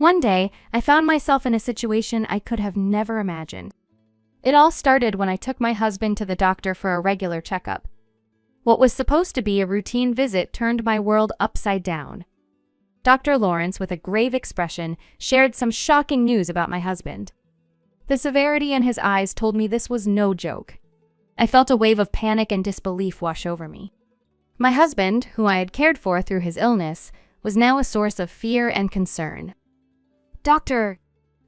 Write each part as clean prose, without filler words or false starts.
One day, I found myself in a situation I could have never imagined. It all started when I took my husband to the doctor for a regular checkup. What was supposed to be a routine visit turned my world upside down. Dr. Lawrence, with a grave expression, shared some shocking news about my husband. The severity in his eyes told me this was no joke. I felt a wave of panic and disbelief wash over me. My husband, who I had cared for through his illness, was now a source of fear and concern. Dr.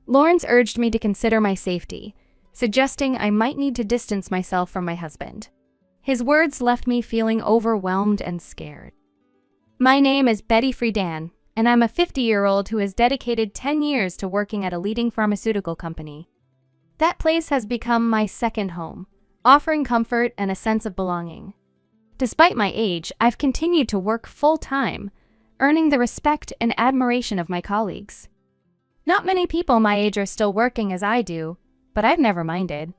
Lawrence urged me to consider my safety, suggesting I might need to distance myself from my husband. His words left me feeling overwhelmed and scared. My name is Betty Friedan, and I'm a 50-year-old who has dedicated 10 years to working at a leading pharmaceutical company. That place has become my second home, offering comfort and a sense of belonging. Despite my age, I've continued to work full-time, earning the respect and admiration of my colleagues. Not many people my age are still working as I do, but I've never minded.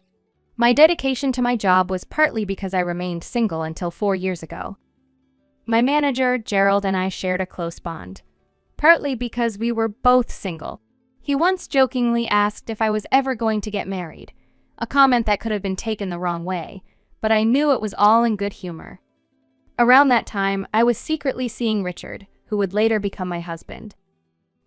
My dedication to my job was partly because I remained single until 4 years ago. My manager, Gerald, and I shared a close bond, partly because we were both single. He once jokingly asked if I was ever going to get married, a comment that could have been taken the wrong way, but I knew it was all in good humor. Around that time, I was secretly seeing Richard, who would later become my husband.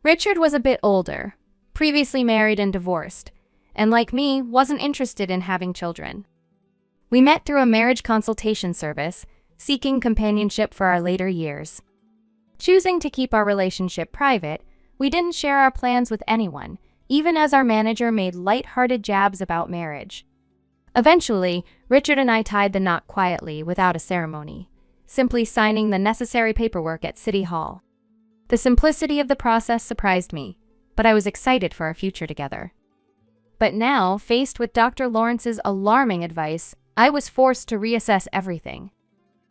Richard was a bit older, previously married and divorced, and like me, wasn't interested in having children. We met through a marriage consultation service, seeking companionship for our later years. Choosing to keep our relationship private, we didn't share our plans with anyone, even as our manager made light-hearted jabs about marriage. Eventually, Richard and I tied the knot quietly without a ceremony, simply signing the necessary paperwork at City Hall. The simplicity of the process surprised me, but I was excited for our future together. But now, faced with Dr. Lawrence's alarming advice, I was forced to reassess everything.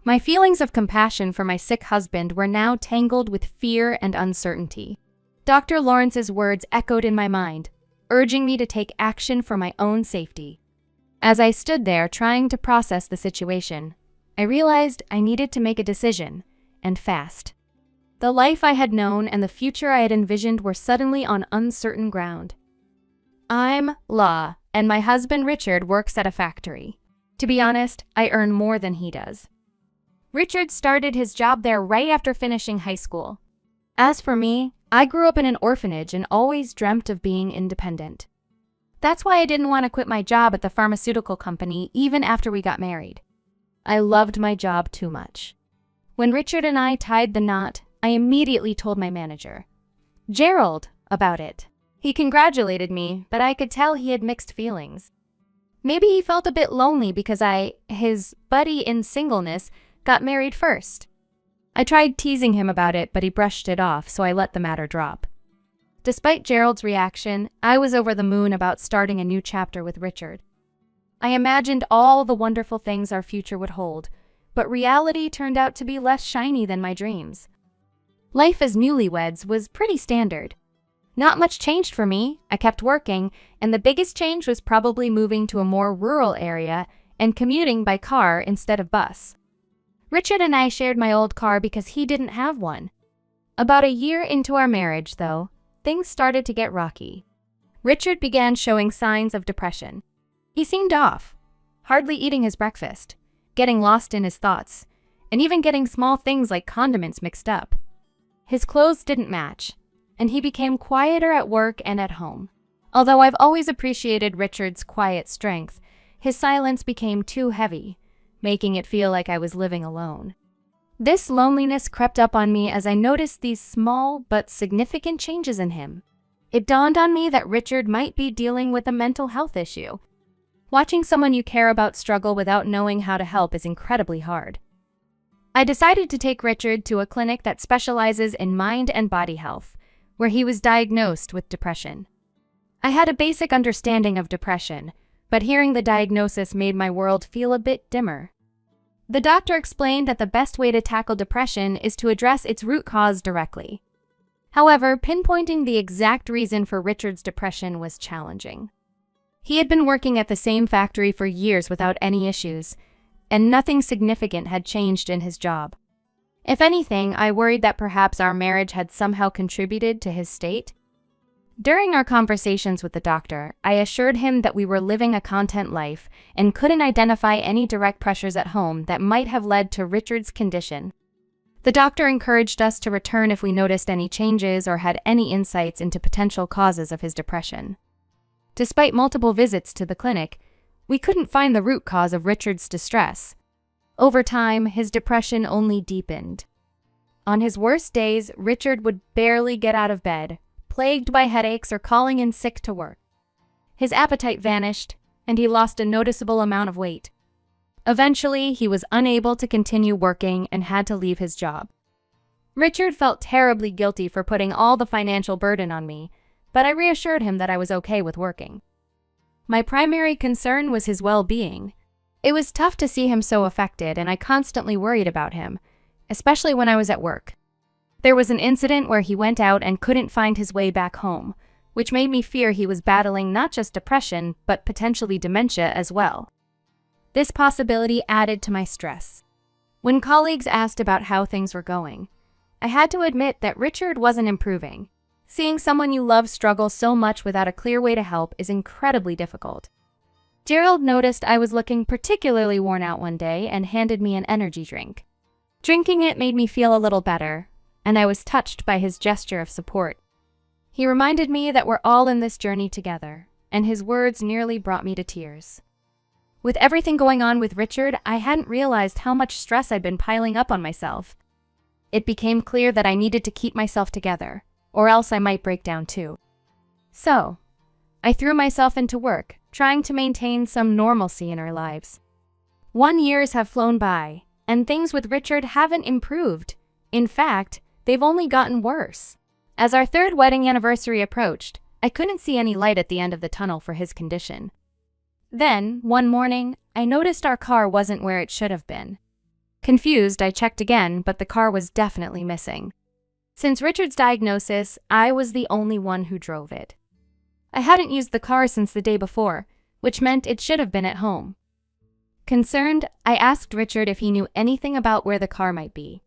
My feelings of compassion for my sick husband were now tangled with fear and uncertainty. Dr. Lawrence's words echoed in my mind, urging me to take action for my own safety. As I stood there trying to process the situation, I realized I needed to make a decision, and fast. The life I had known and the future I had envisioned were suddenly on uncertain ground. I'm La, and my husband Richard works at a factory. To be honest, I earn more than he does. Richard started his job there right after finishing high school. As for me, I grew up in an orphanage and always dreamt of being independent. That's why I didn't want to quit my job at the pharmaceutical company even after we got married. I loved my job too much. When Richard and I tied the knot, I immediately told my manager, Gerald, about it. He congratulated me, but I could tell he had mixed feelings. Maybe he felt a bit lonely because his buddy in singleness, got married first. I tried teasing him about it, but he brushed it off, so I let the matter drop. Despite Gerald's reaction, I was over the moon about starting a new chapter with Richard. I imagined all the wonderful things our future would hold, but reality turned out to be less shiny than my dreams. Life as newlyweds was pretty standard. Not much changed for me. I kept working, and the biggest change was probably moving to a more rural area and commuting by car instead of bus. Richard and I shared my old car because he didn't have one. About a year into our marriage, though, things started to get rocky. Richard began showing signs of depression. He seemed off, hardly eating his breakfast, getting lost in his thoughts, and even getting small things like condiments mixed up. His clothes didn't match, and he became quieter at work and at home. Although I've always appreciated Richard's quiet strength, his silence became too heavy, making it feel like I was living alone. This loneliness crept up on me as I noticed these small but significant changes in him. It dawned on me that Richard might be dealing with a mental health issue. Watching someone you care about struggle without knowing how to help is incredibly hard. I decided to take Richard to a clinic that specializes in mind and body health, where he was diagnosed with depression. I had a basic understanding of depression, but hearing the diagnosis made my world feel a bit dimmer. The doctor explained that the best way to tackle depression is to address its root cause directly. However, pinpointing the exact reason for Richard's depression was challenging. He had been working at the same factory for years without any issues, and nothing significant had changed in his job. If anything, I worried that perhaps our marriage had somehow contributed to his state. During our conversations with the doctor, I assured him that we were living a content life and couldn't identify any direct pressures at home that might have led to Richard's condition. The doctor encouraged us to return if we noticed any changes or had any insights into potential causes of his depression. Despite multiple visits to the clinic, we couldn't find the root cause of Richard's distress. Over time, his depression only deepened. On his worst days, Richard would barely get out of bed, plagued by headaches or calling in sick to work. His appetite vanished, and he lost a noticeable amount of weight. Eventually, he was unable to continue working and had to leave his job. Richard felt terribly guilty for putting all the financial burden on me, but I reassured him that I was okay with working. My primary concern was his well-being. It was tough to see him so affected, and I constantly worried about him, especially when I was at work. There was an incident where he went out and couldn't find his way back home, which made me fear he was battling not just depression, but potentially dementia as well. This possibility added to my stress. When colleagues asked about how things were going, I had to admit that Richard wasn't improving. Seeing someone you love struggle so much without a clear way to help is incredibly difficult. Gerald noticed I was looking particularly worn out one day and handed me an energy drink. Drinking it made me feel a little better, and I was touched by his gesture of support. He reminded me that we're all in this journey together, and his words nearly brought me to tears. With everything going on with Richard, I hadn't realized how much stress I'd been piling up on myself. It became clear that I needed to keep myself together, or else I might break down too. So, I threw myself into work, trying to maintain some normalcy in our lives. 1 years have flown by, and things with Richard haven't improved. In fact, they've only gotten worse. As our 3rd wedding anniversary approached, I couldn't see any light at the end of the tunnel for his condition. Then, one morning, I noticed our car wasn't where it should have been. Confused, I checked again, but the car was definitely missing. Since Richard's diagnosis, I was the only one who drove it. I hadn't used the car since the day before, which meant it should have been at home. Concerned, I asked Richard if he knew anything about where the car might be.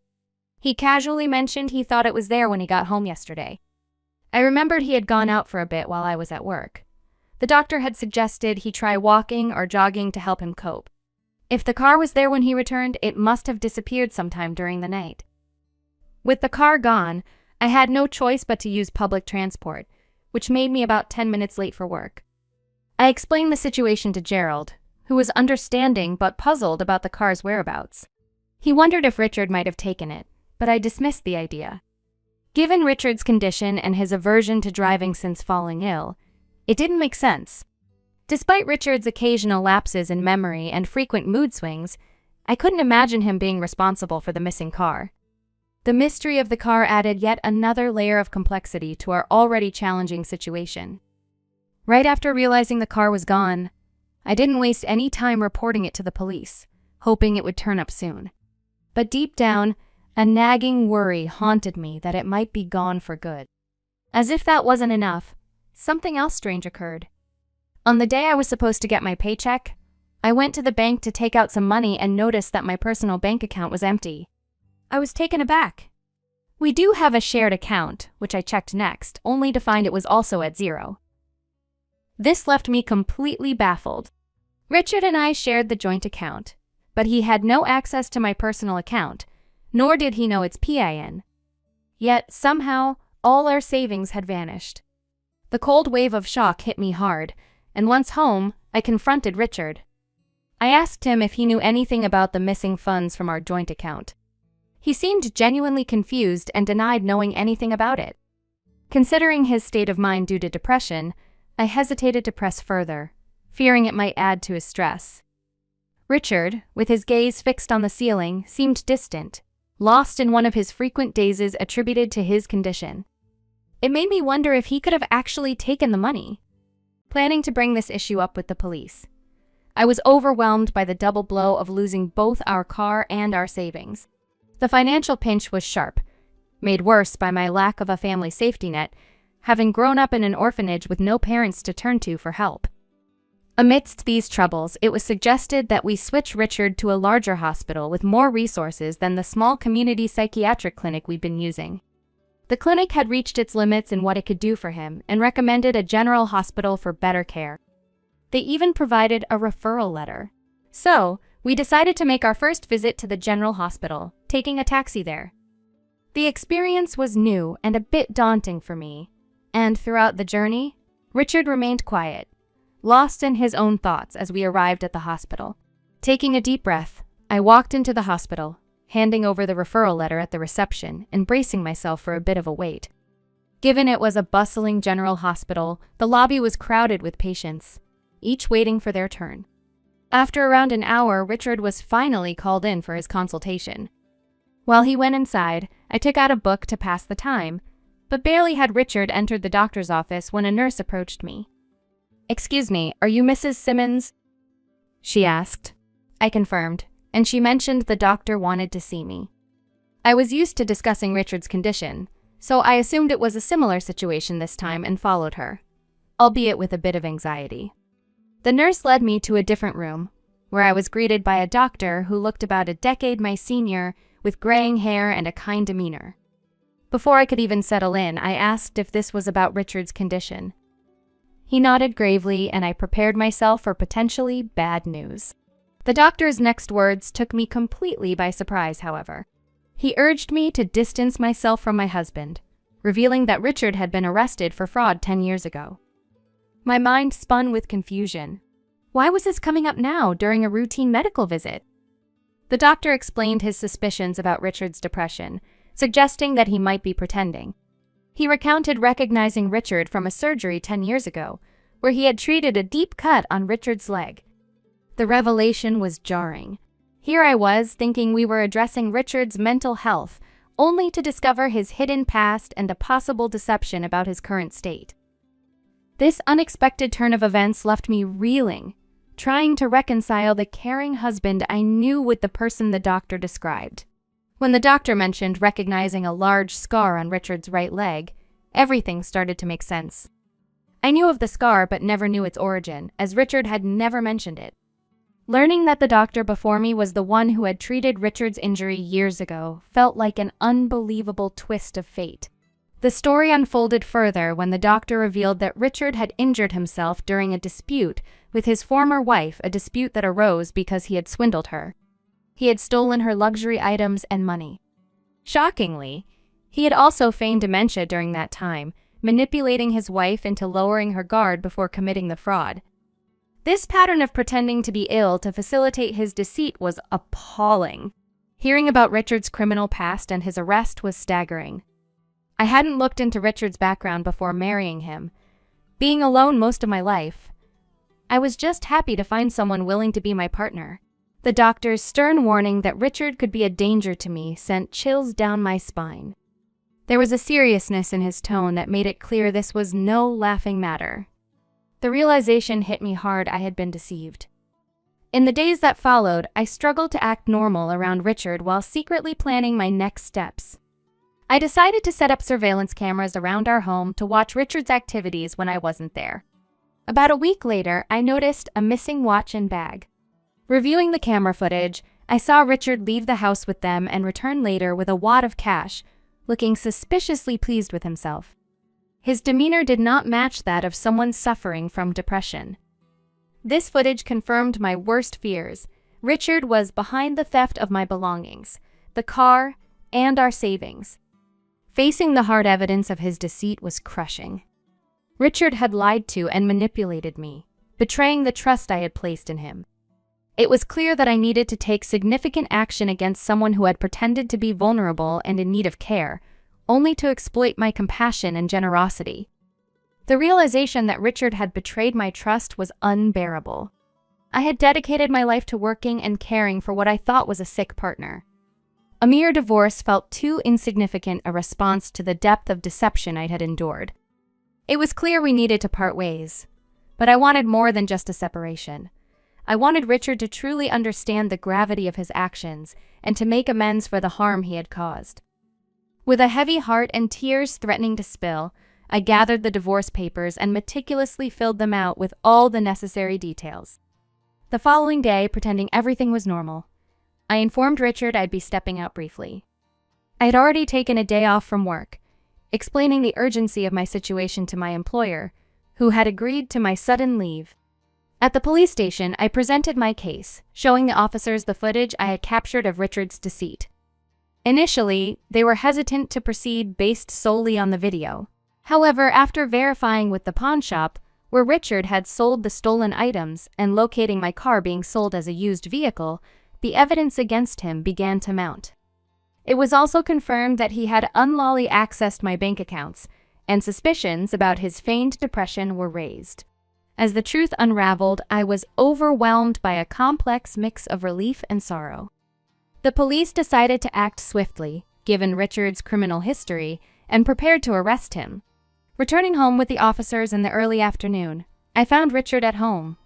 He casually mentioned he thought it was there when he got home yesterday. I remembered he had gone out for a bit while I was at work. The doctor had suggested he try walking or jogging to help him cope. If the car was there when he returned, it must have disappeared sometime during the night. With the car gone, I had no choice but to use public transport, which made me about 10 minutes late for work. I explained the situation to Gerald, who was understanding but puzzled about the car's whereabouts. He wondered if Richard might have taken it, but I dismissed the idea. Given Richard's condition and his aversion to driving since falling ill, it didn't make sense. Despite Richard's occasional lapses in memory and frequent mood swings, I couldn't imagine him being responsible for the missing car. The mystery of the car added yet another layer of complexity to our already challenging situation. Right after realizing the car was gone, I didn't waste any time reporting it to the police, hoping it would turn up soon. But deep down, a nagging worry haunted me that it might be gone for good. As if that wasn't enough, something else strange occurred. On the day I was supposed to get my paycheck, I went to the bank to take out some money and noticed that my personal bank account was empty. I was taken aback. We do have a shared account, which I checked next, only to find it was also at zero. This left me completely baffled. Richard and I shared the joint account, but he had no access to my personal account, nor did he know its PIN. Yet, somehow, all our savings had vanished. The cold wave of shock hit me hard, and once home, I confronted Richard. I asked him if he knew anything about the missing funds from our joint account. He seemed genuinely confused and denied knowing anything about it. Considering his state of mind due to depression, I hesitated to press further, fearing it might add to his stress. Richard, with his gaze fixed on the ceiling, seemed distant, lost in one of his frequent dazes attributed to his condition. It made me wonder if he could have actually taken the money. Planning to bring this issue up with the police, I was overwhelmed by the double blow of losing both our car and our savings. The financial pinch was sharp, made worse by my lack of a family safety net, having grown up in an orphanage with no parents to turn to for help. Amidst these troubles, it was suggested that we switch Richard to a larger hospital with more resources than the small community psychiatric clinic we'd been using. The clinic had reached its limits in what it could do for him and recommended a general hospital for better care. They even provided a referral letter. So, we decided to make our first visit to the general hospital, taking a taxi there. The experience was new and a bit daunting for me, and throughout the journey, Richard remained quiet, lost in his own thoughts as we arrived at the hospital. Taking a deep breath, I walked into the hospital, handing over the referral letter at the reception and bracing myself for a bit of a wait. Given it was a bustling general hospital, the lobby was crowded with patients, each waiting for their turn. After around an hour, Richard was finally called in for his consultation. While he went inside, I took out a book to pass the time, but barely had Richard entered the doctor's office when a nurse approached me. "Excuse me, are you Mrs. Simmons?" she asked. I confirmed, and she mentioned the doctor wanted to see me. I was used to discussing Richard's condition, so I assumed it was a similar situation this time and followed her, albeit with a bit of anxiety. The nurse led me to a different room, where I was greeted by a doctor who looked about a decade my senior, with graying hair and a kind demeanor. Before I could even settle in, I asked if this was about Richard's condition. He nodded gravely, and I prepared myself for potentially bad news. The doctor's next words took me completely by surprise, however. He urged me to distance myself from my husband, revealing that Richard had been arrested for fraud 10 years ago. My mind spun with confusion. Why was this coming up now during a routine medical visit? The doctor explained his suspicions about Richard's depression, suggesting that he might be pretending. He recounted recognizing Richard from a surgery 10 years ago, where he had treated a deep cut on Richard's leg. The revelation was jarring. Here I was thinking we were addressing Richard's mental health, only to discover his hidden past and a possible deception about his current state. This unexpected turn of events left me reeling, trying to reconcile the caring husband I knew with the person the doctor described. When the doctor mentioned recognizing a large scar on Richard's right leg, everything started to make sense. I knew of the scar but never knew its origin, as Richard had never mentioned it. Learning that the doctor before me was the one who had treated Richard's injury years ago felt like an unbelievable twist of fate. The story unfolded further when the doctor revealed that Richard had injured himself during a dispute with his former wife, a dispute that arose because he had swindled her. He had stolen her luxury items and money. Shockingly, he had also feigned dementia during that time, manipulating his wife into lowering her guard before committing the fraud. This pattern of pretending to be ill to facilitate his deceit was appalling. Hearing about Richard's criminal past and his arrest was staggering. I hadn't looked into Richard's background before marrying him. Being alone most of my life, I was just happy to find someone willing to be my partner. The doctor's stern warning that Richard could be a danger to me sent chills down my spine. There was a seriousness in his tone that made it clear this was no laughing matter. The realization hit me hard. I had been deceived. In the days that followed, I struggled to act normal around Richard while secretly planning my next steps. I decided to set up surveillance cameras around our home to watch Richard's activities when I wasn't there. About a week later, I noticed a missing watch and bag. Reviewing the camera footage, I saw Richard leave the house with them and return later with a wad of cash, looking suspiciously pleased with himself. His demeanor did not match that of someone suffering from depression. This footage confirmed my worst fears. Richard was behind the theft of my belongings, the car, and our savings. Facing the hard evidence of his deceit was crushing. Richard had lied to and manipulated me, betraying the trust I had placed in him. It was clear that I needed to take significant action against someone who had pretended to be vulnerable and in need of care, only to exploit my compassion and generosity. The realization that Richard had betrayed my trust was unbearable. I had dedicated my life to working and caring for what I thought was a sick partner. A mere divorce felt too insignificant a response to the depth of deception I had endured. It was clear we needed to part ways, but I wanted more than just a separation. I wanted Richard to truly understand the gravity of his actions and to make amends for the harm he had caused. With a heavy heart and tears threatening to spill, I gathered the divorce papers and meticulously filled them out with all the necessary details. The following day, pretending everything was normal, I informed Richard I'd be stepping out briefly. I had already taken a day off from work, explaining the urgency of my situation to my employer, who had agreed to my sudden leave. At the police station, I presented my case, showing the officers the footage I had captured of Richard's deceit. Initially, they were hesitant to proceed based solely on the video. However, after verifying with the pawn shop, where Richard had sold the stolen items, and locating my car being sold as a used vehicle, the evidence against him began to mount. It was also confirmed that he had unlawfully accessed my bank accounts, and suspicions about his feigned depression were raised. As the truth unraveled, I was overwhelmed by a complex mix of relief and sorrow. The police decided to act swiftly, given Richard's criminal history, and prepared to arrest him. Returning home with the officers in the early afternoon, I found Richard at home,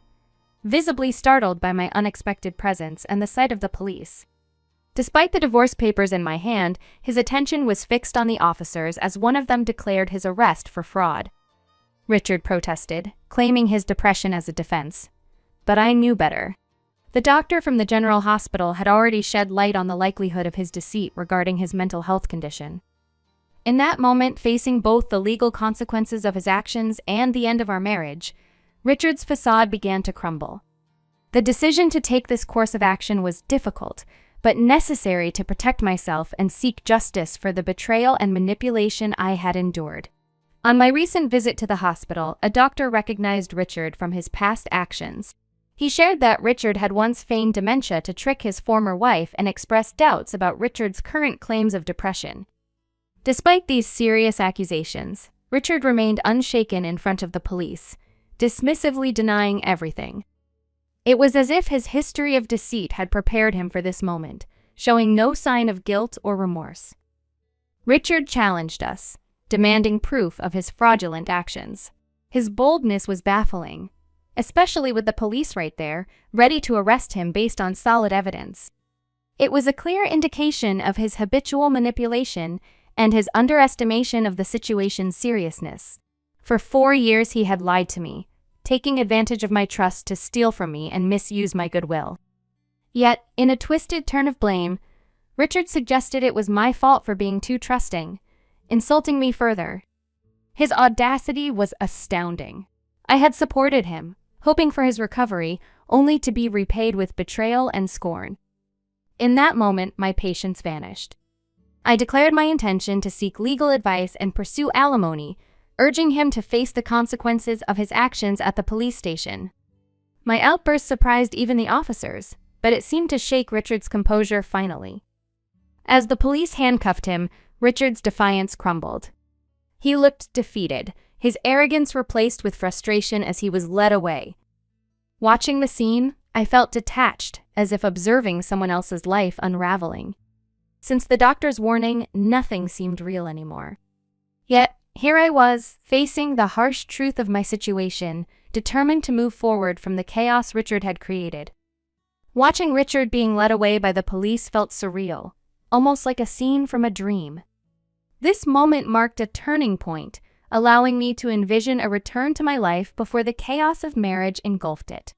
visibly startled by my unexpected presence and the sight of the police. Despite the divorce papers in my hand, his attention was fixed on the officers as one of them declared his arrest for fraud. Richard protested, claiming his depression as a defense. But I knew better. The doctor from the general hospital had already shed light on the likelihood of his deceit regarding his mental health condition. In that moment, facing both the legal consequences of his actions and the end of our marriage, Richard's facade began to crumble. The decision to take this course of action was difficult, but necessary to protect myself and seek justice for the betrayal and manipulation I had endured. On my recent visit to the hospital, a doctor recognized Richard from his past actions. He shared that Richard had once feigned dementia to trick his former wife and expressed doubts about Richard's current claims of depression. Despite these serious accusations, Richard remained unshaken in front of the police, dismissively denying everything. It was as if his history of deceit had prepared him for this moment, showing no sign of guilt or remorse. Richard challenged us, demanding proof of his fraudulent actions. His boldness was baffling, especially with the police right there, ready to arrest him based on solid evidence. It was a clear indication of his habitual manipulation and his underestimation of the situation's seriousness. For 4 years he had lied to me, taking advantage of my trust to steal from me and misuse my goodwill. Yet, in a twisted turn of blame, Richard suggested it was my fault for being too trusting, insulting me further. His audacity was astounding. I had supported him, hoping for his recovery, only to be repaid with betrayal and scorn. In that moment, my patience vanished. I declared my intention to seek legal advice and pursue alimony, urging him to face the consequences of his actions at the police station. My outburst surprised even the officers, but it seemed to shake Richard's composure finally. As the police handcuffed him, Richard's defiance crumbled. He looked defeated, his arrogance replaced with frustration as he was led away. Watching the scene, I felt detached, as if observing someone else's life unraveling. Since the doctor's warning, nothing seemed real anymore. Yet, here I was, facing the harsh truth of my situation, determined to move forward from the chaos Richard had created. Watching Richard being led away by the police felt surreal, almost like a scene from a dream. This moment marked a turning point, allowing me to envision a return to my life before the chaos of marriage engulfed it.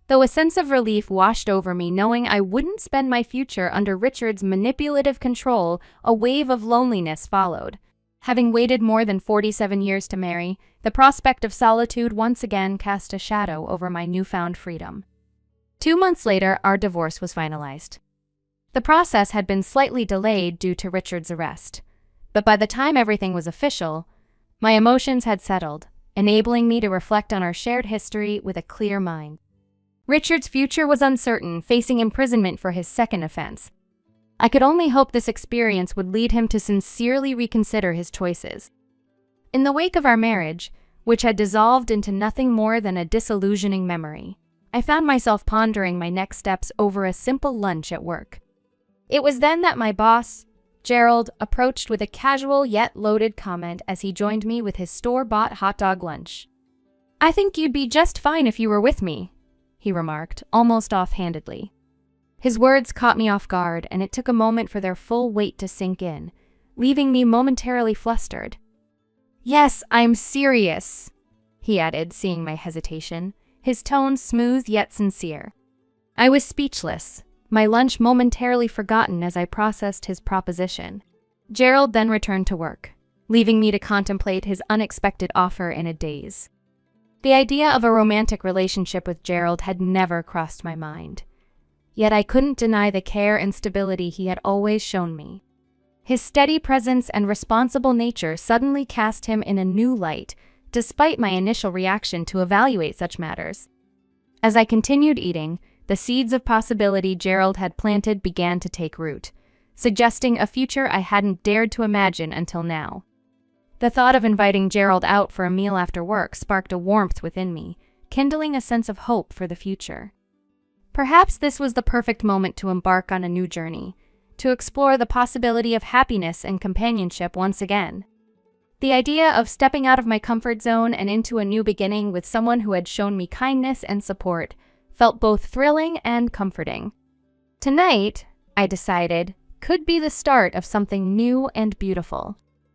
Though a sense of relief washed over me knowing I wouldn't spend my future under Richard's manipulative control, a wave of loneliness followed. Having waited more than 47 years to marry, the prospect of solitude once again cast a shadow over my newfound freedom. 2 months later, our divorce was finalized. The process had been slightly delayed due to Richard's arrest, but by the time everything was official, my emotions had settled, enabling me to reflect on our shared history with a clear mind. Richard's future was uncertain, facing imprisonment for his second offense. I could only hope this experience would lead him to sincerely reconsider his choices. In the wake of our marriage, which had dissolved into nothing more than a disillusioning memory, I found myself pondering my next steps over a simple lunch at work. It was then that my boss, Gerald, approached with a casual yet loaded comment as he joined me with his store-bought hot dog lunch. "I think you'd be just fine if you were with me," he remarked, almost offhandedly. His words caught me off guard, and it took a moment for their full weight to sink in, leaving me momentarily flustered. "Yes, I'm serious," he added, seeing my hesitation, his tone smooth yet sincere. I was speechless, my lunch momentarily forgotten as I processed his proposition. Gerald then returned to work, leaving me to contemplate his unexpected offer in a daze. The idea of a romantic relationship with Gerald had never crossed my mind. Yet I couldn't deny the care and stability he had always shown me. His steady presence and responsible nature suddenly cast him in a new light, despite my initial reaction to evaluate such matters. As I continued eating, the seeds of possibility Gerald had planted began to take root, suggesting a future I hadn't dared to imagine until now. The thought of inviting Gerald out for a meal after work sparked a warmth within me, kindling a sense of hope for the future. Perhaps this was the perfect moment to embark on a new journey, to explore the possibility of happiness and companionship once again. The idea of stepping out of my comfort zone and into a new beginning with someone who had shown me kindness and support felt both thrilling and comforting. Tonight, I decided, could be the start of something new and beautiful.